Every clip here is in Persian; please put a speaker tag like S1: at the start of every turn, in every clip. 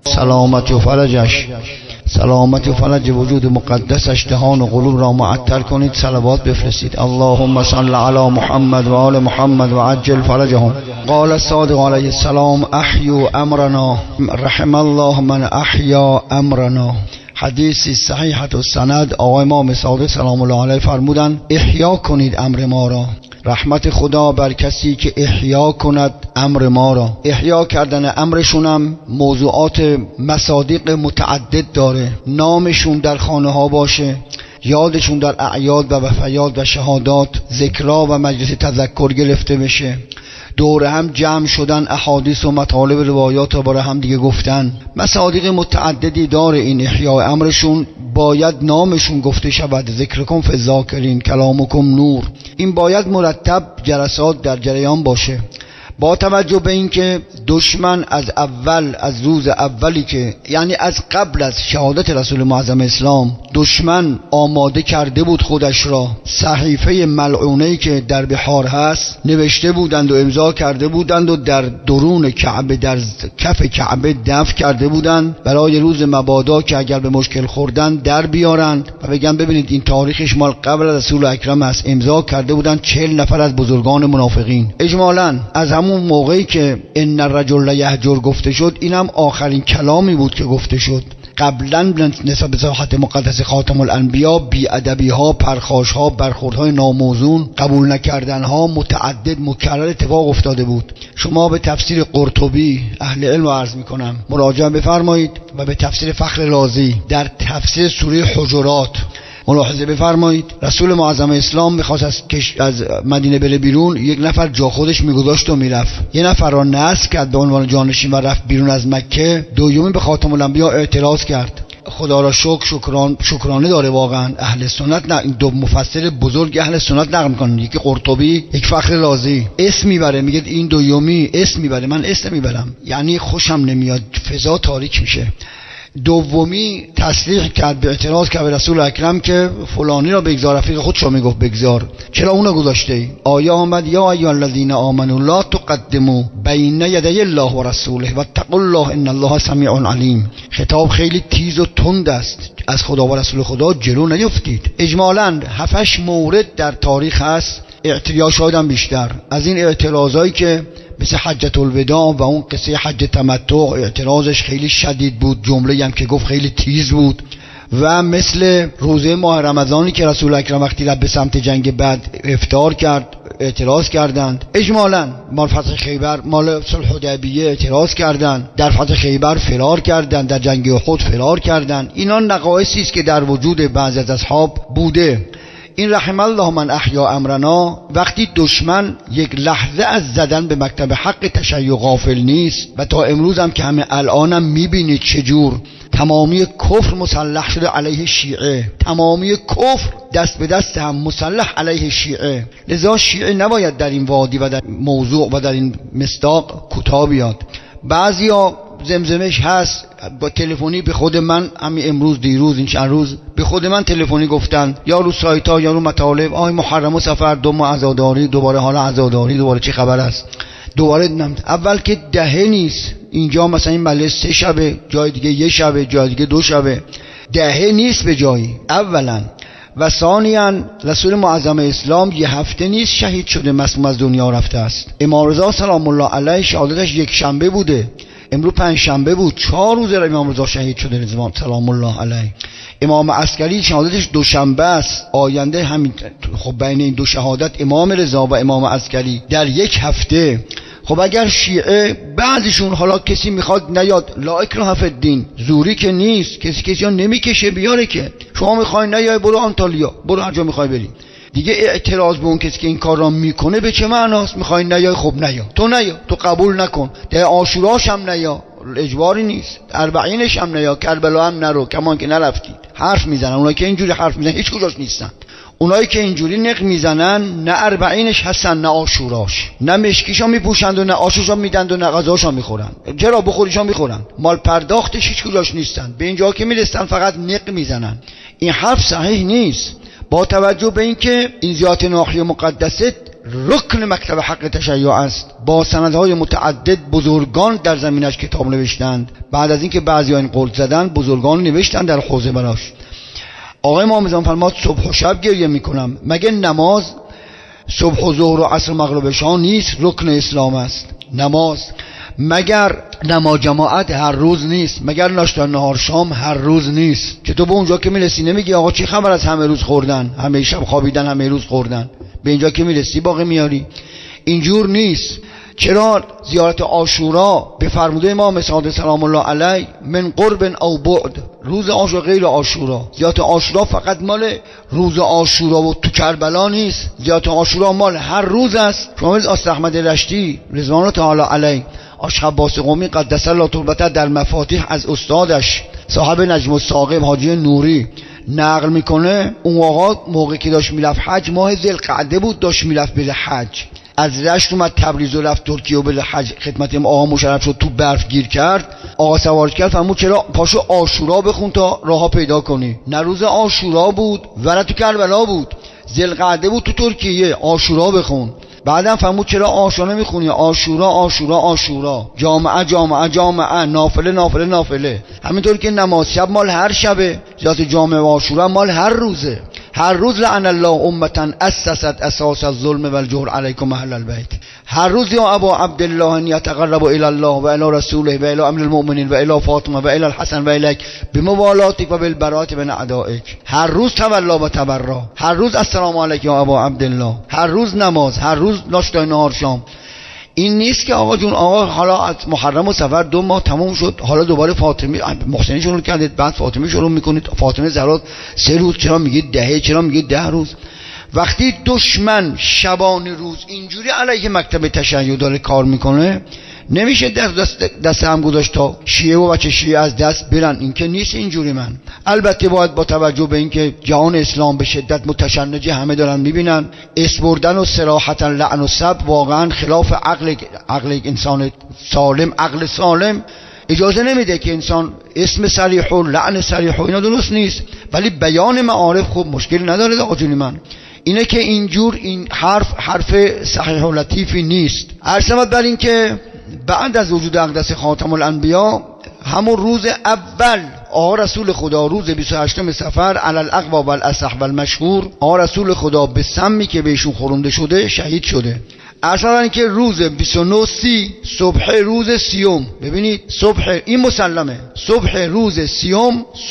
S1: سلامت و فرجش، سلامت و فرج وجود مقدسش دهان و قلوب را معطر کنید. صلوات بفرستید. اللهم صل علی محمد و آل محمد و عجل فرجهم. قال الصادق علیه السلام احیوا امرنا، رحم الله من احیا امرنا. حدیثی صحیحت السند آقای امام صادق سلام الله علیه فرمودند احیا کنید امر ما را. رحمت خدا بر کسی که احیا کند امر ما را. احیا کردن امرشونم موضوعات مصادیق متعدد داره. نامشون در خانه ها باشه، یادشون در اعیاد و وفیات و شهادات، ذکرها و مجلس تذکر گرفته بشه، دور هم جمع شدن، احادیث و مطالب روایات رو برای هم دیگه گفتن. مصادیق متعددی داره این احیاء امرشون. باید نامشون گفته شود. ذکرکم فی الذاکرین کلامکم نور. این باید مرتب جلسات در جریان باشه. با توجه به اینکه دشمن از اول، از روز اولی که یعنی از قبل از شهادت رسول معظم اسلام، دشمن آماده کرده بود خودش را. صحیفه ملعونه‌ای که در بحار هست نوشته بودند و امضا کرده بودند و در درون کعبه، در کف کعبه دفن کرده بودند برای روز مبادا که اگر به مشکل خوردن در بیارند و بگن ببینید این تاریخش مال قبل از رسول اکرم است. امضا کرده بودند 40 نفر از بزرگان منافقین. اجمالاً از همون موقعی که ان الرجل یهجر گفته شد، اینم آخرین کلامی بود که گفته شد. قبلا نسبت به صحت مقدس خاتم الانبیا بی‌ادبی ها، پرخاش ها، برخورد های ناموزون، قبول نکردن ها متعدد مکرر اتفاق افتاده بود. شما به تفسیر قرطبی اهل علم رو عرض میکنم مراجعه بفرمایید و به تفسیر فخر رازی در تفسیر سوره حجرات ملاحظه بفرمایید. رسول معظم اسلام میخواست از مدینه بره بیرون، یک نفر جا خودش میگذاشت و میرفت. یه نفر را نصب کرد به عنوان جانشین و رفت بیرون از مکه. دومی به خاتم الانبیا اعتراض کرد. خدا را شکرانه داره واقعا اهل سنت. نه، این دو مفسر بزرگ اهل سنت نقل میکنن، یکی قرطبی یک فخر رازی. اسم میبره، میگه این دومی اسم میبره، من اسم میبرم، یعنی خوشم نمیاد، فضا تاریک میشه. دومی تصریح کرد، به اعتراض کرد به رسول اکرم که فلانی را بگذار. رفیق خودشو میگفت بگذار، چرا اونو گذاشته ای؟ آیه آمد یا ایها الذین آمنوا لا تقدموا بین یدی الله و رسوله واتقوا الله ان الله سمیع علیم. خطاب خیلی تیز و تند است. از خدا و رسول خدا جلو نیفتید. اجمالاً 7-8 مورد در تاریخ هست، یا شاید هم بیشتر، از این اعتراضایی که مثل حجت الوداع و اون قصه حج تمتع اعتراضش خیلی شدید بود، جمله هم که گفت خیلی تیز بود، و مثل روزه ماه رمضانی که رسول اکرم وقتی رفت به سمت جنگ بدر افطار کرد اعتراض کردند. اجمالاً مال فتح خیبر، مال صلح حدیبیه اعتراض کردند، در فتح خیبر فرار کردند، در جنگ احد فرار کردند. اینا نقایصی است که در وجود بعضی از اصحاب بوده. این رحم الله من احیا امرنا، وقتی دشمن یک لحظه از زدن به مکتب حق تشیع غافل نیست و تا امروز هم که همه الانم میبینید چجور تمامی کفر مسلح شده علیه شیعه، تمامی کفر دست به دست هم مسلح علیه شیعه. لذا شیعه نباید در این وادی و در موضوع و در این مصداق کوتاه بیاد. بعضیا زمزمش هست با تلفنی به خود من، همین امروز دیروز این چند روز به خود من تلفنی گفتن، یا رو سایت ها یا رو مطالب، آی محرم و سفر، دو ماه عزاداری، دوباره حالا عزاداری، دوباره چی خبر است، دوباره اول که دهه نیست. اینجا مثلا این مجلس 3 شبه، جای دیگه 1 شبه، جای دیگه 2 شبه، دهه نیست به جایی اولا. و ثانیاً رسول معظم اسلام 1 هفته نیست شهید شده، مسموم از دنیا رفته است. امام رضا سلام الله علیه شهادتش 1 شنبه بوده، امروز 5 شنبه بود، 4 روز امام رضا شهید شده رضوان سلام الله علیه. امام عسکری شهادتش 2 شنبه است آینده. همین خب بین این 2 شهادت امام رضا و امام عسکری در 1 هفته. خب اگر شیعه بعضیشون حالا کسی میخواد نیاد، لا اکراه فی الدین، زوری که نیست، کسی ها نمیکشه بیاره که شما میخوای نیای برو آنتالیا، برو هر جا میخوای بری دیگه. اعتراض به اون کسی که این کار را میکنه به چه معناست؟ میخوای نیای، خب نیا، تو قبول نکن، در عاشوراش هم نیا، اجباری نیست، 40ش هم نیا، کربلا هم نرو، کمان که نرفتید. حرف میزنن اونایی که اینجوری حرف میزنن هیچ کجاش نیستن. اونایی که اینجوری نق میزنن نه 40ش هستن نه عاشوراش، نه مشکیشا میپوشند و نه آشوشا میدند و نه غذاشا میخورن. چرا؟ بخوریشا میخورن، مال پرداختش هیچ کجاش نیستن. به اینجا که میرسن فقط نق میزنن. این حرف صحیح نیست. با توجه به اینکه این ذات ناحیه مقدسه رکن مکتب حق تشیع است. با سندهای متعدد بزرگان در زمینش کتاب نوشتند. بعد از اینکه بعضی‌ها این قول زدن، بزرگان نوشتند در حوزه براش. آقای امام زمان فرمود صبح و شب گریه میکنم. مگه نماز صبح و ظهر و عصر و مغرب شام نیست؟ رکن اسلام است نماز. مگر نماز جماعت هر روز نیست؟ مگر ناشتا نهار شام هر روز نیست؟ که تو به اونجا که میرسی نمیگی آقا چی خبر از همه روز خوردن، همه شب خوابیدن، همه روز خوردن؟ به اینجا که میرسی باقی میاری. اینجور نیست. چرا زیارت عاشورا به فرموده امام صادق سلام الله علیه من قرب او بعد، روز عاشورا غیر عاشورا، زیارت عاشورا فقط مال روز عاشورا و تو کربلا نیست، زیارت عاشورا مال هر روز است. شما آستاذ احمد رشتی رضوان الله تعالی علیه آش عباس قمی قدس الله تربته در مفاتیح از استادش صاحب نجم الثاقب حاجی نوری نقل میکنه، اون آقا موقعی که داشت میرفت حج ماه ذوالقعده بود، داشت میرفت بره حج، از رشت اومد تبریز و رفت ترکیه و بره حج، خدمت آقا مشرف شد، تو برف گیر کرد، آقا سوارش کرد، فرمود چرا پاشو عاشورا بخون تا راهها پیدا کنی. نه روز عاشورا بود و نه تو کربلا بود، ذوالقعده بود تو ترکیه، عاشورا بخون. بعدم فرمود چرا عاشورا نمیخونی؟ عاشورا عاشورا عاشورا، جامعه جامعه جامعه، نافله نافله نافله. همینطور که نماز شب مال هر شبه، ذات جامعه و عاشورا مال هر روزه. هر روز لعن الله امتا اسست اساس الظلم والجور علیکم اهل البیت. هر روز یا ابا عبدالله ان یتقرب الی الله و الی رسوله و الی امر المؤمنین و الی فاطمه و الی الحسن و الیک بموالاتک و بالبراءة من اعدائک. هر روز تولا و تبرا، هر روز السلام علیک یا ابا عبدالله، هر روز نماز، هر روز ناشتای نهار شام. این نیست که آقا جون آقا حالا از محرم و صفر 2 ماه تموم شد، حالا دوباره فاطمی محسنی شروع کردید، بعد فاطمی شروع میکنید، فاطمه زهرا 3 روز، چرا میگید 10، چرا میگید 10 روز؟ وقتی دشمن شبانه روز اینجوری علیه مکتب تشیع داره کار میکنه، نمیشه دست هم گذاشت تا شیعه و بچه شیعه از دست برن. این که نیست اینجوری. من البته باید با توجه به اینکه جهان اسلام به شدت متشنجه، همه دارن میبینن، اسم بردن و صراحتا لعن و سب واقعا خلاف عقل انسان سالم، عقل سالم اجازه نمیده که انسان اسم صریح و لعن صریح و اینا درست نیست، ولی بیان معارف خوب مشکل نداره آقا جون من. اینه که اینجور این حرف صحیح و لطیفی نیست. عرض بر این که بعد از وجود اقدس خاتم الانبیا، همون روز اول آقا رسول خدا روز 28 صفر علی الاقوی و الاصح و المشهور، آقا رسول خدا به سمی که بهشون خورنده شده شهید شده. اصلا که روز 29 صبح روز 30، ببینید صبح این مسلمه، صبح روز 30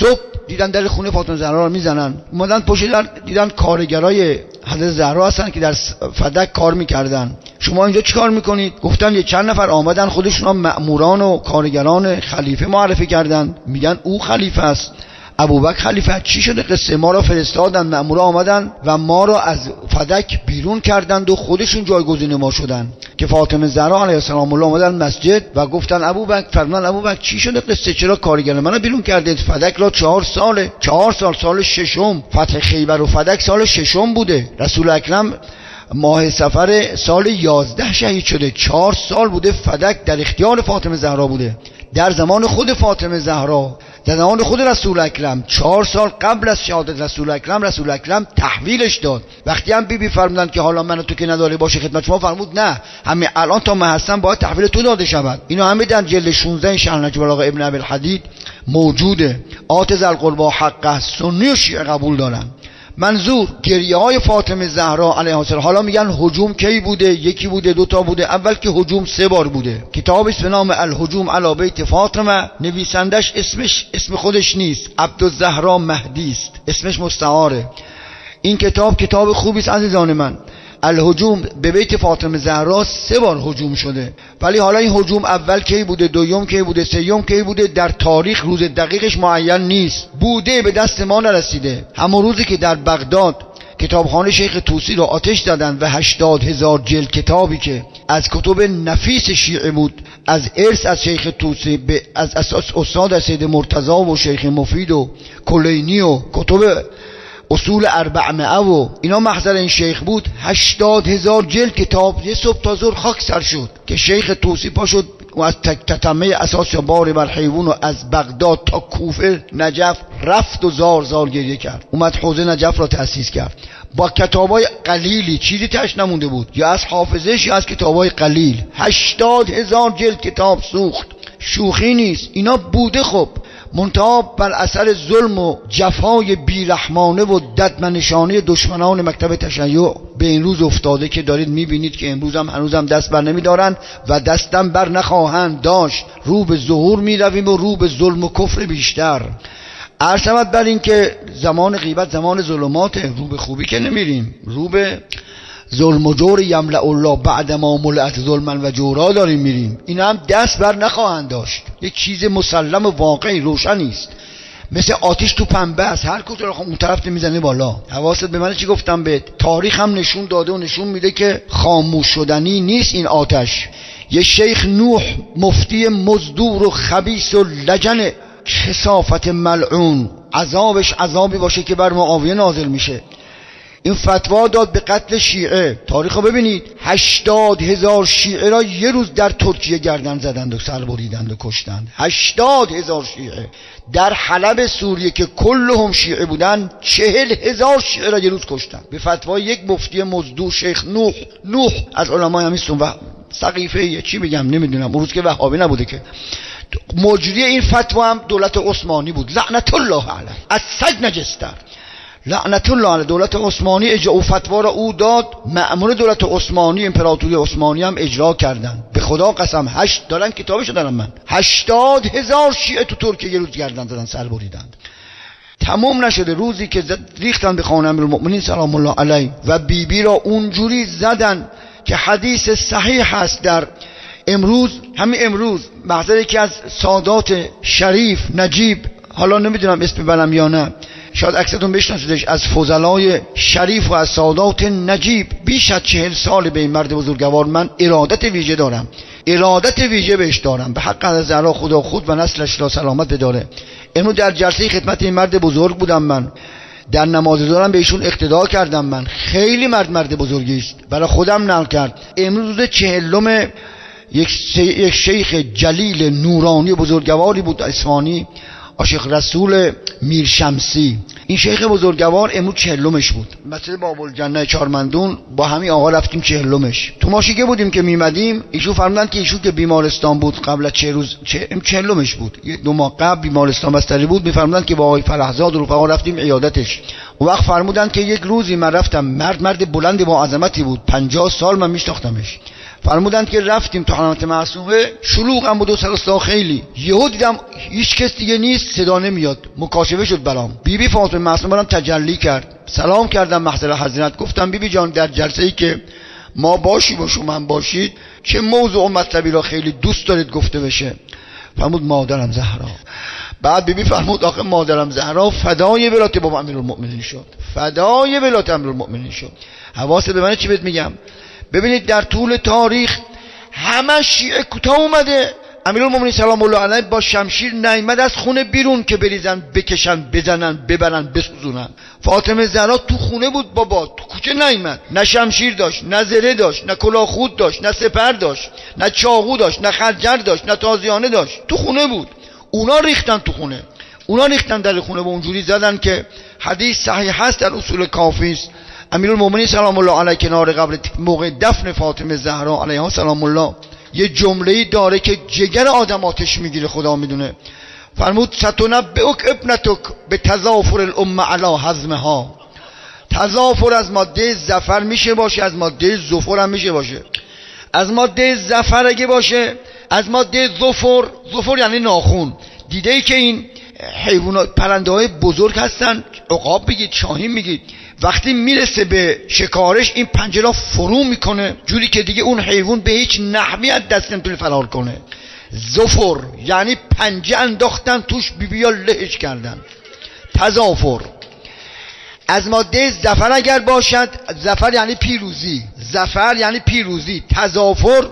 S1: صبح دیدن در خونه فاطمه زهرا رو میزنن، اومدن پشت در دیدن کارگرای حضرت زهرا هستن که در فدک کار میکردن. شما اینجا چیکار میکنید؟ گفتن یه چند نفر آمدن خودشون مأموران و کارگران خلیفه معرفی کردن، میگن او خلیفه است، ابوبکر خلیفه. چی شده قصه؟ ما را فرستادن، مأمورا آمدن و ما را از فدک بیرون کردند و خودشون جایگزین ما شدن. که فاطمه زهرا علیها السلام الله آمدن مسجد و گفتن ابوبکر، فرمان ابوبکر چی شده قصه؟ چرا کارگر منو بیرون کردید؟ فدک را 4 ساله، 4 سال ششم، فتح خیبر و فدک سال ششم بوده. رسول اکرم ماه صفر سال 11 شهید شده. 4 سال بوده فدک در اختیار فاطمه زهرا بوده، در زمان خود فاطمه زهرا، در زمان خود رسول اکرم. 4 سال قبل از شهادت رسول اکرم تحویلش داد. وقتی هم بی فرمودن که حالا من تو که نداره باشه خدمت شما، فرمود نه، همین الان تا من هستم باید تحویل تو داده شود. اینو همه در جلد 16 شرح نجم البلاغه ابن ابی الحدید موجوده. آت ذل قربا حق سنی و شیعه قبول دارن. منظور گریه های فاطمه زهرا علیها السلام. حالا میگن هجوم کی بوده؟ یکی بوده، 2 تا بوده؟ اول که هجوم 3 بار بوده. کتابی به نام الهجوم علی بیت فاطمه، نویسندش اسم خودش نیست، عبدالزهرا مهدی است، اسمش مستعاره. این کتاب خوبی است عزیزان من. الهجوم به بیت فاطمه زهرا 3 بار هجوم شده، ولی حالا این هجوم اول کی بوده، دوم کی بوده، سوم کی بوده، در تاریخ روز دقیقش معین نیست. بوده به دست ما نرسیده. همون روزی که در بغداد کتابخانه شیخ طوسی رو آتش دادن و 80,000 جلد کتابی که از کتب نفیس شیعه بود، از ارث از شیخ طوسی، از اساس استاد سید مرتضی و شیخ مفید و کلینی و کتب اصول 400 و اینا محضر این شیخ بود، 80,000 جلد کتاب یه صبح تا ظهر خاک سر شد که شیخ طوسی پا شد و از تتمه اساس بار بر حیوان و از بغداد تا کوفه نجف رفت و زار گریه کرد. اومد حوزه نجف را تأسیس کرد. با کتابای قلیلی، چیزی تش نمونده بود، یا از حافظش یا از کتابای قلیل. 80,000 جلد کتاب سوخت. شوخی نیست، اینا بوده. خب منتها بر اثر ظلم و جفای بیرحمانه و ددمنشانه دشمنان مکتب تشیع به این روز افتاده که دارید میبینید که امروز هم هنوزم دست بر نمیدارن و دستم بر نخواهند داشت. رو به ظهور میرویم و رو به ظلم و کفر بیشتر. عرض بر این که زمان غیبت زمان ظلماته، رو به خوبی که نمیریم، رو به ظلم و جور یملأ الله بعد ما ملأت ظلما و جورا داریم میریم. این هم دست بر نخواهند داشت. یک چیز مسلم و واقعی روشنی است، مثل آتش تو پنبه است، هر کجا رو اون طرف میزنه بالا. حواست به من چی گفتم بهت؟ تاریخ هم نشون داده و نشون میده که خاموش شدنی نیست این آتش. یه شیخ نوح مفتی مزدور و خبیث و لجن کثافت ملعون، عذابش عذابی باشه که بر معاویه نازل میشه. این فتوا داد به قتل شیعه. تاریخو ببینید، 80,000 شیعه را یه روز در ترکیه گردن زدند و سر بریدند و کشتند. 80,000 شیعه در حلب سوریه که کلهم شیعه بودن، 40,000 شیعه را یه روز کشتند به فتوای یک مفتی مزدور شیخ نوح از علمای همیستون و سقیفه چی بگم نمیدونم، اون روز که وهابی نبوده که. مجری این فتوا هم دولت عثمانی بود، لعنت الله علیه، از سگ نجستر، لعنت الله علیه. دولت عثمانی اجرا فتوا را او داد، مأمور دولت عثمانی امپراتوری عثمانی هم اجرا کردن. به خدا قسم، 8 دارن کتابشو دارم من، 80,000 شیعه تو ترکیه یه روز گردن زدن، سر بریدند. تمام نشده، روزی که ریختن به خانه امیرالمؤمنین سلام الله علیه و بیبی را اونجوری زدن که حدیث صحیح هست در امروز، همین امروز محضر یکی از سادات شریف نجیب، حالا نمیدونم اسم بلم یا نه، شاید اکثرتون بشناسیدش، از فضلای شریف و از سادات نجیب، بیش از 40 سال به این مرد بزرگوار من ارادت ویژه دارم، ارادت ویژه بهش دارم. به حق از زهرا خدا خود و نسلش را سلامت بداره. امروز در جلسه خدمت این مرد بزرگ بودم، من در نماز ظهرم به ایشون اقتدا کردم. من خیلی مرد بزرگی است، برای خودم نقل کرد. امروز 40م یک شیخ جلیل نورانی بزرگواری بود اصفهانی، شیخ رسول میرشمسی. این شیخ بزرگوار امروز 40مش بود. مسجد باب‌الجنه چهارمندون با همین آقا رفتیم 40مش. تو ماشیگه بودیم که میمدیم، ایشون فرمودن که ایشون که بیمارستان بود قبل از 4 روز 40مش بود، 2 ماه قبل بیمارستان بستری بود، میفرمودن که با آقای فرحزاد و رفقا رفتیم عیادتش. اون وقت فرمودن که یک روزی من رفتم، مرد بلند با عظمتی بود، 50 سال من میشناختمش. فرمودند که رفتیم تو حرمت معصومه، شلوغ هم بود و سرستا خیلی، یهو دیدم هیچ کس دیگه نیست، صدا نمیاد، مکاشفه شد برام. بیبی فاطمه معصومه برام تجلی کرد، سلام کردم محضر حضرت، گفتم بیبی جان در جلسه‌ای که ما باشیم و شما هم باشید چه موضوع و مطلبی را خیلی دوست دارید گفته بشه؟ فرمود مادرم زهرا. بعد بیبی فرمود آخه مادرم زهرا فدای ولایت بابا امیرالمؤمنین شد، فدای ولایت امیرالمؤمنین شد. حواست به من چی بهت میگم؟ ببینید در طول تاریخ همه شیعه کوتاه اومده، امیرالمؤمنین سلام الله علیه با شمشیر نیامد از خونه بیرون که بریزن، بکشن، بزنن، ببرن، بسوزونن. فاطمه زهرا تو خونه بود بابا، تو کوچه نیامد. نه شمشیر داشت، نه زره داشت، نه کلاه خود داشت، نه سپر داشت، نه چاقو داشت، نه خنجر داشت، نه تازیانه داشت، تو خونه بود. اونا ریختن تو خونه، اونا ریختن در خونه و اونجوری زدن که حدیث صحیح هست در اصول کافی است. امیرالمؤمنین سلام الله علیه کنار قبر موقع دفن فاطمه زهرا علیها سلام الله یه جمله‌ای داره که جگر آدم آتش میگیره، خدا میدونه. فرمود ستنبئک ابنتک به تضافر الامه علی هضمها. تضافر از ماده ظفر میشه باشه، از ماده ظفر هم میشه باشه. از ماده ظفر اگه باشه، از ماده ظفر یعنی ناخون. دیده ای که این حیوانات پرنده‌های بزرگ هستن، عقاب بگید، شاهین بگید، وقتی میرسه به شکارش این پنجه را فرو میکنه جوری که دیگه اون حیوان به هیچ نحوی از دست نمیتونه فرار کنه. ظفر یعنی پنجه انداختن توش، بیبیا لهش کردن. تضافر از ماده ظفر اگر باشد، ظفر یعنی پیروزی، ظفر یعنی پیروزی، تضافر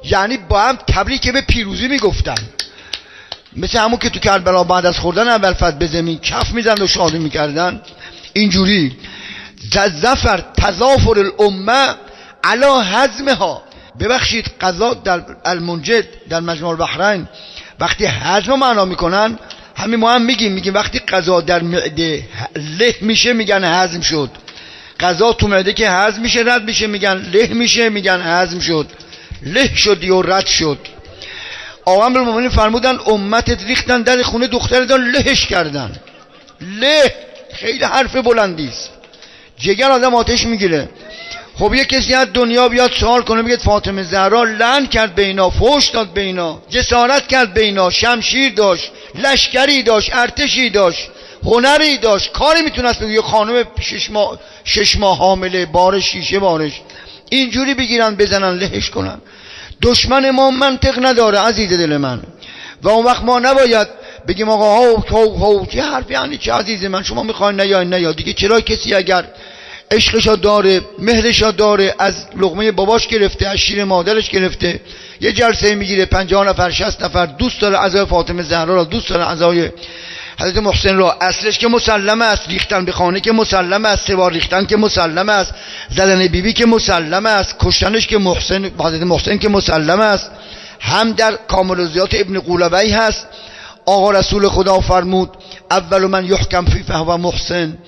S1: یعنی با هم تبریک به پیروزی میگفتن. مثل همون که تو کربلا بعد از خوردن اول فتح به زمین کف میزن و شادی میکردن، اینجوری ظفر تضافر الامه علی هضمها. ببخشید قضا در المنجد در مجموع البحرین وقتی هضم معنا میکنن، همین ما هم میگیم وقتی قضا در معده له میشه میگن هضم شد، غذا تو معده که هضم میشه رد میشه میگن له میشه، میگن هضم شد، له شد یا رد شد. آقا امیرالمومنین فرمودن امتت ریختن در خونه دخترتان لهش کردن. له خیلی حرف بلندی است، جگر آدم آتش میگیره. خب یه کسی از دنیا بیاد سوال کنه بگه فاطمه زهرا لعن کرد به اینا، فحش داد به اینا، جسارت کرد به اینا، شمشیر داشت، لشکری داشت، ارتشی داشت، هنری داشت، کاری میتونست بگه. یه خانم 6 ماه حامله، بار شیشه بارش، اینجوری بگیرن بزنن لهش کنن. دشمن ما منطق نداره عزیز دل من. و اون وقت ما نباید بگیم آقا هاو چه حرف یعنی چه عزیز من، شما میخواین نیا دیگه. چرا کسی اگر عشقشا داره، مهرشا داره، از لقمه باباش گرفته، از شیر مادرش گرفته، یه جلسه میگیره 50 نفر 60 نفر دوست داره عزای فاطمه زهرا را، دوست داره عزای حضرت محسن را، اصلش که مسلمه است، ریختن به خانه که مسلمه است، سوار ریختن که مسلمه است، زدن بیبی که مسلمه است، کشتنش که حضرت محسن که مسلمه است. هم در کاملوزیات ابن قولوی هست. آقا رسول خدا فرمود اول من یحکم فی فهو محسن.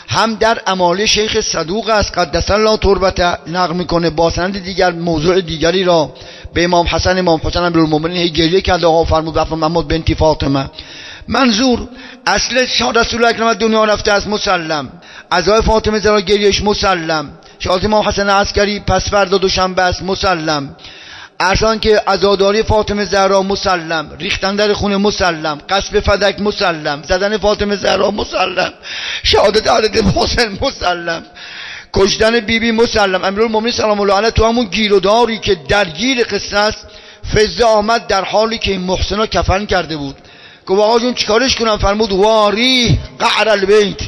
S1: هم در اماله شیخ صدوق است قدس الله تربته نقل میکنه با سند دیگر موضوع دیگری را به امام حسن امیرالمومنین گریه کرد. آقا فرمود رفت محمود بنت فاطمه. منظور اصل رسول اکرم دنیا رفته است مسلم، عزای فاطمه زهرا گریهش مسلم، شهادت امام حسن عسکری پس فردا دوشنبه است مسلم، ارسان که عزاداری فاطمه زهرا مسلم، ریختن در خونه مسلم، قصب فدک مسلم، زدن فاطمه زهرا مسلم، شهادت حضرت حسین مسلم، کشتن بیبی مسلم. امیرالمومنین سلام الله علیه تو همون گیروداری که درگیر قصه است فزه آمد در حالی که این محسنا کفن کرده بود. گفت آقا جون چیکارش کنم؟ فرمود واری قعر البیت،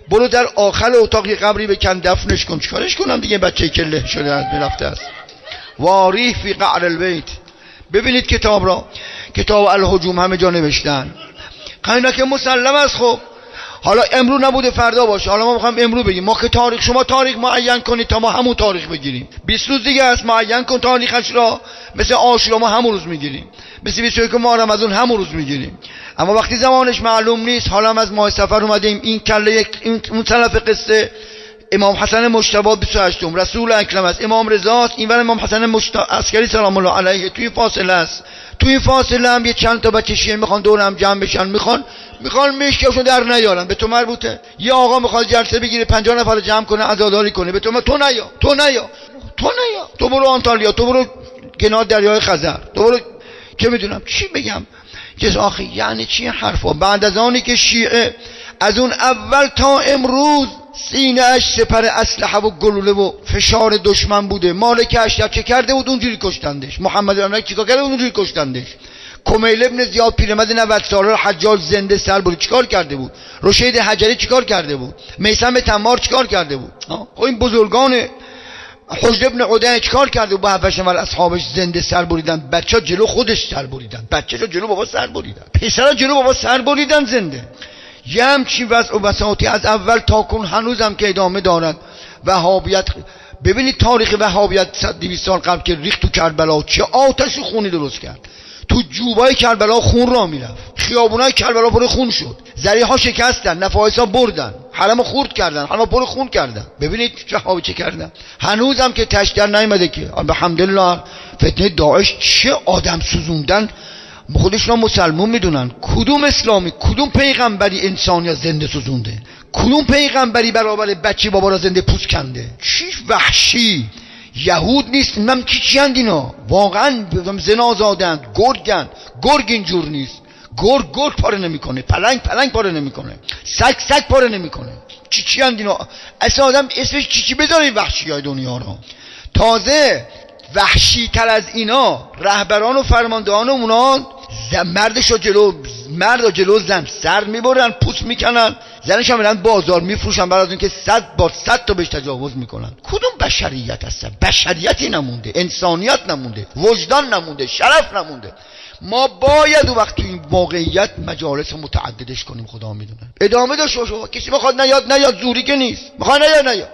S1: برو در آخر اتاق یه قبری بکن دفنش کن. چیکارش کنم دیگه بچه که له شده از رفته است. واری فی قعر البیت. ببینید کتاب را، کتاب الهجوم همه جا نوشتن. قینا که مسلم است. خب حالا امرو نبوده فردا باشه، حالا ما میخوایم امرو بگیم. ما که تاریخ، شما تاریخ معین کنید تا ما همون تاریخ بگیریم. 20 روز دیگه است معین کن تاریخش را، مثل عاشورا ما همون روز میگیریم، مثل 21 ماه رمضان همون روز میگیریم. اما وقتی زمانش معلوم نیست، حالا هم از ماه سفر اومدیم، این کله اون طرف قصه امام حسن مجتبی 28 رسول اکرم است، امام رضا است، اینور امام حسن عسکری سلام الله علیه. توی فاصله است، توی فاصله هم یه چند تا بچه شیعه میخوان دور هم جمع بشن، میخوان مشکشون در نیارن. به تو مربوطه؟ یه آقا میخواد جلسه بگیره 50 نفر رو جمع کنه عزاداری کنه، به تو نیا، تو برو آنتالیا، تو برو کنار دریای خزر، تو برو که میدونم چی بگم. آخه یعنی چی حرفا؟ بعد از آنی که شیعه از اون اول تا امروز سینه اش سپر اسلحه و گلوله و فشار دشمن بوده. مالک اشتر چه کرده بود؟ اونجوری کشتندش. محمد امین چیکار کرده بود؟ اونجوری کشتندش. کمیل ابن زیاد پیرمرد 90 ساله حجاج زنده سر برید چیکار کرده بود؟ رشید حجری چیکار کرده بود؟ میثم تمار چیکار کرده بود؟ خب این بزرگان حجر ابن عدی چیکار کرده بود؟ با هفشنور اصحابش زنده سر بریدن. بچه‌ها جلو خودش سر بریدن، بچه‌ها جلو بابا سر بریدن، پسرا جلو بابا سر بریدن زنده. یه همچین وضع و بساطی از اول تا کن هنوزم که ادامه دارد. وهابیت، ببینید تاریخ وهابیت 200 سال قبل که ریخت تو کربلا چه آتش و خونی درست کرد. تو جوبای کربلا خون را میرفت، خیابونای کربلا پر خون شد، ذریع‌ها شکستن، نفایسا بردن، حرمو خورد کردن، حرمو پر خون کردن. ببینید وهابی چه کردن. هنوزم که تشدر نیامده که الحمدلله فتنه داعش چه آدم سوزوندن. خودشون مسلمون میدونن. کدوم اسلامی، کدوم پیغمبری انسانی زنده سوزونده؟ کدوم پیغمبری برابر بچه بابا را زنده پوست کنده؟ چی وحشی یهود نیست من چی هند اینا؟ واقعا زنا زادند، گرگ اینجور نیست. گرگ پاره نمیکنه، پلنگ پاره نمیکنه، سگ پاره نمیکنه. چی هند اینا؟ اصلا آدم اسمش چی بذاره وحشی های دنیا را. تازه وحشی تر از اینا رهبران و فرماندهان اونا مردشو جلو زن سر میبرن، پوست میکنن، زنش هم میرن بازار میفروشن بعد از اینکه 100 تا بهش تجاوز میکنن. کدوم بشریت هستن؟ بشریتی نمونده، انسانیت نمونده، وجدان نمونده، شرف نمونده. ما باید و وقت تو این واقعیت مجالس متعددش کنیم. خدا میدونه ادامه داشته باشه. کسی بخواد نیاد زوری که نیست، میخواد نیاد،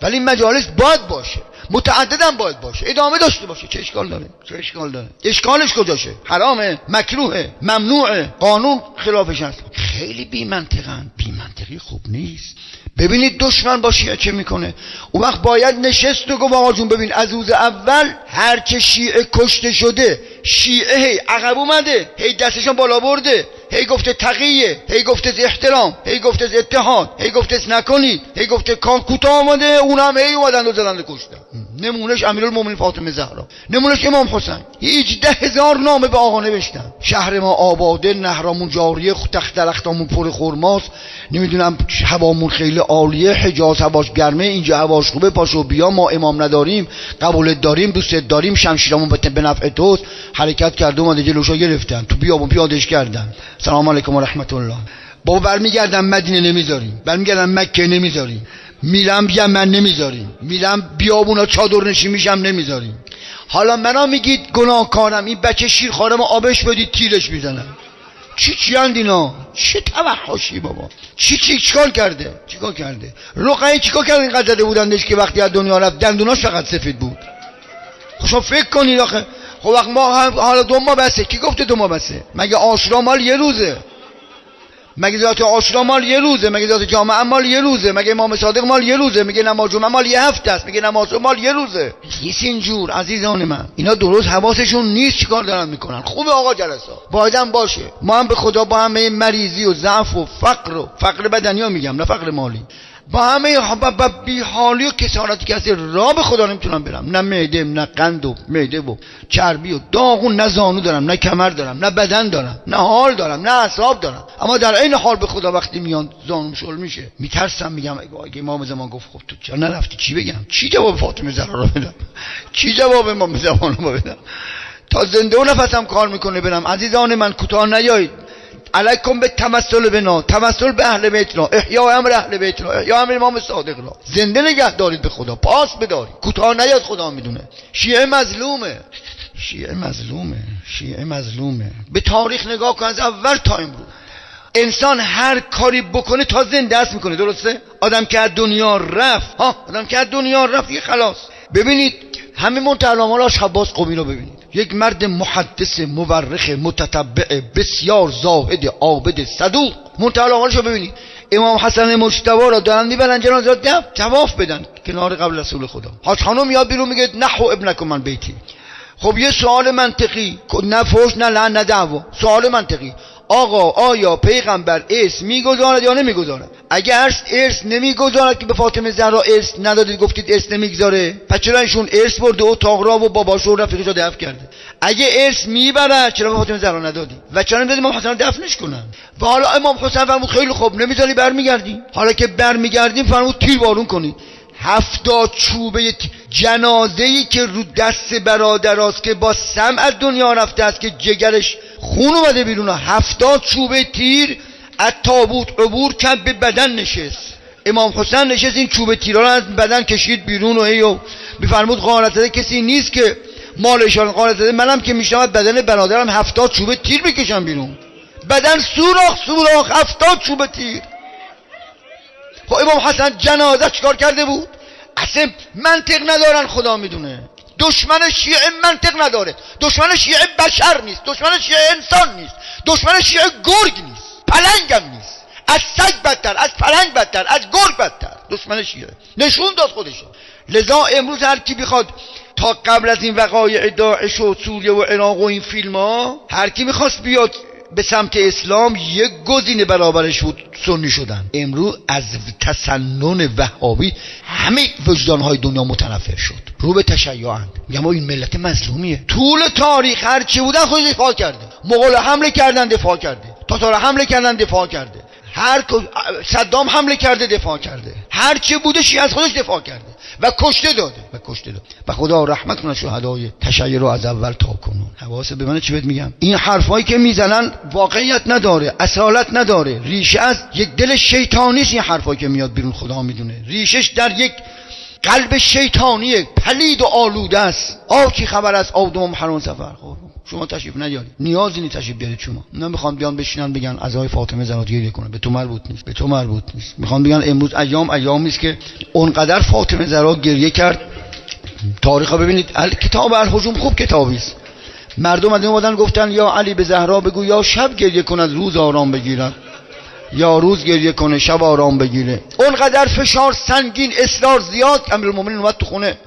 S1: ولی این مجالس باید باشه، متعددم باید باشه، ادامه داشته باشه. چه اشکال داره؟ اشکالش کجاشه؟ حرامه، مکروهه، ممنوعه، قانون خلافش هست. خیلی بی منطقی خوب نیست. ببینید دشمن با شیعه چه میکنه. اون وقت باید نشست و گفت آقا جون ببین از روز اول هر که شیعه کشته شده، شیعه هی عقب اومده، هی دستشون بالا برده، هی گفته تقیه، هی گفته احترام، هی گفته اتحاد، هی گفته نکنید، هی گفته کام کوتاه آمده، اونم هی اومدن و زدن کشتن. نمونهش امیرالمومنین فاطمه زهرا، نمونهش امام حسین. 18,000 نامه به آقا نوشتن. شهر ما آباده، نهرامون جاریه، درختامون پر خرماست، نمیدونم هوامون خیلی عالیه، حجاز هواش گرمه، اینجا هواش خوبه، پاشو بیا، ما امام نداریم، قبولت داریم، دوستت داریم، شمشیرمون به نفع توست. حرکت کرد اومد جلوشو گرفتن، تو بیابون پیادهش کردن. سلام علیکم و رحمت الله. بابا برمیگردم مدینه نمیذاریم، برمیگردم مکه نمیذاریم، میرم یمن نمیذاریم، میرم بیابونا چادر نشین میشم نمیذاریم. حالا منو میگید گناهکارم، این بچه شیرخوارم آبش بدید تیرش میزنن. چی اینا؟ چه توحشی بابا؟ چیکار کرده؟ رقیه چیکار کرده اینقدر زده بودندش که وقتی از دنیا رفت دندوناش فقط سفید بود. خب فکر کنید آخه. خب وقت ما حالا 2 ماه بسه. کی گفته 2 ماه بسه؟ مگه عاشورا مال یه روزه؟ مگه ذات عاشورا مال یه روزه؟ مگه ذات جامعه مال یه روزه؟ مگه امام صادق مال یه روزه؟ مگه نماز جمعه مال یه هفته است؟ مگه نماز مال یه روزه؟ نیست اینجور عزیزان من. اینا درست حواسشون نیست چیکار دارن میکنن. خوبه آقا جلسا بایدم باشه. ما هم به خدا با همه مریضی و ضعف و فقر بدنی میگم، نه فقر مالی، با همه بیحالی و کسالتی که هست راه به خدا نمیتونم برم. نه معده، نه قند و معده و چربی و داغون، نه زانو دارم، نه کمر دارم، نه بدن دارم، نه حال دارم، نه اعصاب دارم. اما در این حال به خدا وقتی میان زانوم شل میشه میترسم، میگم اگه امام زمان گفت خب تو چرا نرفتی؟ چی بگم؟ چی جواب فاطمه زهرا رو بدم؟ چی جواب امام زمان رو بدم؟ تا زنده و نفسم کار میکنه برم. عزیزان من کوتاه نیایید. علیکم به تمثل بنا، تمثل به اهل بیتنا، احیاء امر اهل بیتنا، احیاء امر امام صادق را. زنده نگه دارید به خدا، پاس بدارید. کوتاه نیاد، خدا میدونه. شیعه مظلومه. به تاریخ نگاه کن از اول تا امروز. انسان هر کاری بکنه تا زنده است میکنه، درسته؟ آدم که از دنیا رفت یه خلاص. ببینید همه منتهلامال آشخباز قومی رو ببینید. یک مرد محدث، مورخ، متتبع، بسیار زاهد، عابد، صدوق. منتهلامالشو ببینید. امام حسن مجتبی را دارن میبرن جنازه جواف بدن کنار قبر رسول خدا. حاج خانم میاد بیرون میگه نحو ابنکم من بیتی. خب یه سوال منطقی، نه فوش نه لعن نه دعوا، سوال منطقی. آقا آیا پیغمبر ارث میگذارد یا نمیگذارد؟ اگه ارث نمیگذارد که به فاطمه زهرا ارث ندادید، گفتید ارث نمیگذاره، پس چرا ایشون ارث برده و اتاق و باباش و رفیقش رو دفن کرده؟ اگه ارث میبرد چرا به فاطمه زهرا ندادید؟ و چرا نمیدادید امام حسن رو دفنش کنن؟ و حالا امام حسین فرمود خیلی خوب، نمیذاری برمیگردیم. حالا که برمیگردیم فرمود تیر بارون کنید. 70 چوبه جنازه‌ای که رو دست برادراست که با سم از دنیا رفته است، که جگرش خون اومده بیرون، 70 چوبه تیر از تابوت عبور کرد، به بدن نشست. امام حسین نشست، این چوبه تیرها رو از بدن کشید بیرون و میفرمود غارت زده کسی نیست که مالشان غارت زده، منم که میشم بدن برادرم 70 چوبه تیر بکشم بیرون، بدن سوراخ 70 چوبه تیر. خب امام حسن جنازه چیکار کرده بود؟ اصلا منطق ندارن، خدا میدونه. دشمن شیعه منطق نداره. دشمن شیعه بشر نیست، دشمن شیعه انسان نیست، دشمن شیعه گرگ نیست، پلنگم نیست، از سگ بدتر، از پلنگ بدتر، از گرگ بدتر. دشمن شیعه نشون داد خودشو. لذا امروز هر کی بخواد، تا قبل از این وقایع داعش و سوریه و عراق و این فیلم ها، هر کی میخواست بیاد به سمت اسلام یک گزینه برابرش بود، سنی شدن. امروز از تسنن وهابی همه وجدانهای دنیا متنفر شد، رو به تشیعند. میگم این ملت مظلومیه. طول تاریخ هر چی بودن خودش دفاع کرده. مغول حمله کردن دفاع کرده، تاتار حمله کردن دفاع کرده، صدام حمله کرده دفاع کرده، هر چی بوده شیعه از خودش دفاع کرده و کشته داده و خدا رحمت کنه شهدای تشیع رو از اول تا کنون. حواس به من چی بهت میگم؟ این حرفایی که میزنن واقعیت نداره، اصالت نداره، ریشه از یک دل شیطانی است. این حرفایی که میاد بیرون خدا میدونه ریشش در یک قلب شیطانی پلید و آلوده است. کی خبر از آدم محرم سفر؟ خب شما تشریف نیارید، نیازی نیست تشریف بیارید. شما نمیخوام بیان بشینن بگن عزای فاطمه زهرا گریه کنه، به تو مربوط نیست. میخوام بگن امروز ایامی است که اونقدر فاطمه زهرا گریه کرد. تاریخا ببینید، کتاب الهجوم خوب کتابی است. مردم اومدن گفتن یا علی به زهرا بگو یا شب گریه کند روز آرام بگیرد. یا روز گریه کنه شب آرام بگیره. اونقدر فشار سنگین، اصرار زیاد، امیرالمومنین اومد تو خونه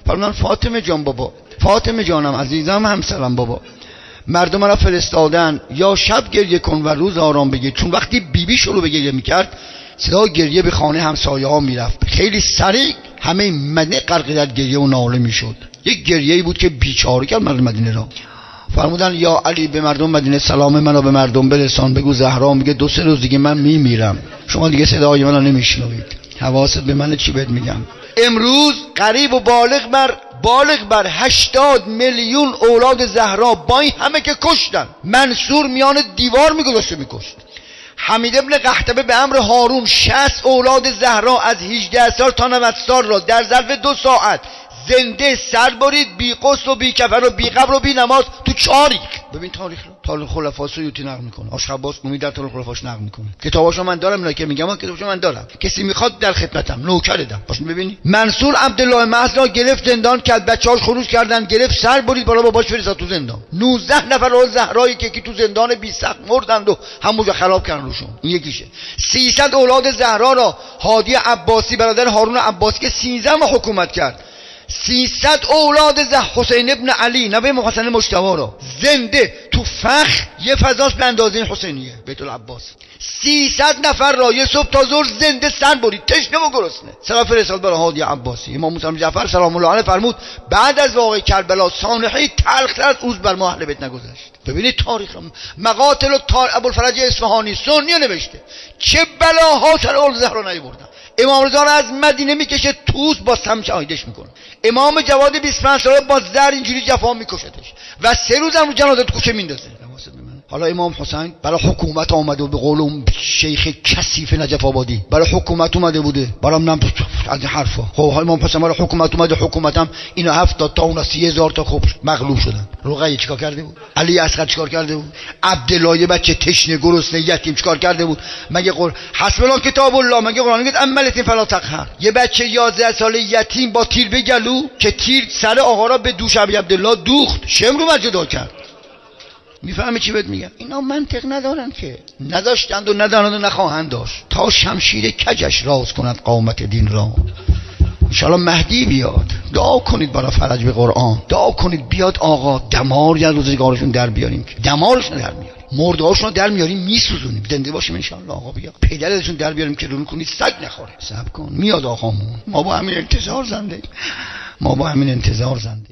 S1: فرمودن فاطمه جان بابا، فاطمه جانم عزیزم همسرم بابا، مردم را فرستادن یا شب گریه کن و روز آرام بگیر. چون وقتی بیبی شروع به گریه میکرد صدا گریه به خانه همسایه ها میرفت، خیلی سریع همه مدینه غرق در گریه و ناله میشد. یک گریه‌ای بود که بیچاره کرد مردم مدینه را. فرمودن یا علی به مردم مدینه سلام منو به مردم برسان، بگو زهرا میگه 2-3 روز دیگه من میمیرم، شما دیگه صدای منو نمیشنوید، حواست به من چی بهت میگم. امروز قریب و بالغ بر 80 میلیون اولاد زهرا با این همه که کشتن، منصور میان دیوار میگذاشته میکشت. حمید ابن قحطبه به امر هارون 60 اولاد زهرا از 18 سال تا 90 سال را در ظرف 2 ساعت زنده سر برید، بی غسل و بی کفن و بی قبر و بی نماز تو چاریک. ببین تاریخ خلفا سیوطی نقل میکنه، آشخباس قمی در تاریخ خلفاش نقل میکنه. کتاباشو من دارم، اینا که میگم کتاباشو من دارم، کسی میخواد در خدمتم، نوکرتم. باشین ببینید منصور عبدالله محض را گرفت زندان کرد، بچه‌هاش خروج کردن، گرفت سر برید بالا باباش فرستاد تو زندان. 19 نفر اول زهرایی که تو زندان بی سقف مردند و همونجا خراب کردن روشون. این یکیشه. 300 اولاد زهرا را هادی عباسی برادر هارون عباسی که 13 ماه حکومت کرد، 300 اولاد حسین ابن علی نبی محسن مجتبی را زنده تو فخ یه فضاست به اندازه حسینیه بیت العباس، 300 نفر را یه صبح تا ظهر زنده سر برید، تشنه و گرسنه. سلام فرستاد برای هادی عباسی. امام موسی جعفر سلام الله علیه فرمود بعد از واقعه کربلا سانحه‌ای تلخ‌تر از اوز بر ما اهل بیت نگذشت. ببینید تاریخ مقاتل و ابوالفرج اصفهانی سنی نوشته چه بلاها سر اول زهرا نیاوردن. امام رضا را از مدینه میکشه توس با سمچ آیدش میکنه. امام جواد 25 ساله با زر اینجوری جفا میکشتش و 3 روز هم رو جنازه تو کوچه میندازه. حالا امام حسین برای حکومت آمده بود، به قول اون شیخ کثیف نجف آبادی برای حکومت اومده بوده، برام نم از این حرفا. خب امام حسین برای حکومت اومده، حکومتم اینا 70 تا اون 30000 تا خب مغلوب شدن. رقیه چیکار کرده بود؟ علی اصغر چیکار کرده بود؟ عبدالله بچه تشنه گرسنه یتیم چیکار کرده بود؟ مگه حسب الله کتاب الله، مگه قرآن میگه عملت فلا تقهر؟ یه بچه 11 ساله یتیم با تیر به گلو که تیر سر آقا را به دوش عبدالله دوخت، شم رو جدا کرد. میفهمی چی بهت میگم؟ اینا منطق ندارن که، نداشتند و ندارند و نخواهند داشت تا شمشیر کجش راز کند قامت دین را. انشاءالله مهدی بیاد، دعا کنید برای فرج به قرآن، دعا کنید بیاد آقا دمار یا روزگارشون در بیاریم، دمارشون در میاریم، مردهاشون در میاریم میسوزونیم، زنده باشیم انشاءالله. آقا بیاد پدرشون در بیاریم که رون کنید سگ نخوره. صبر کن میاد آقامون، ما با همین انتظار زنده.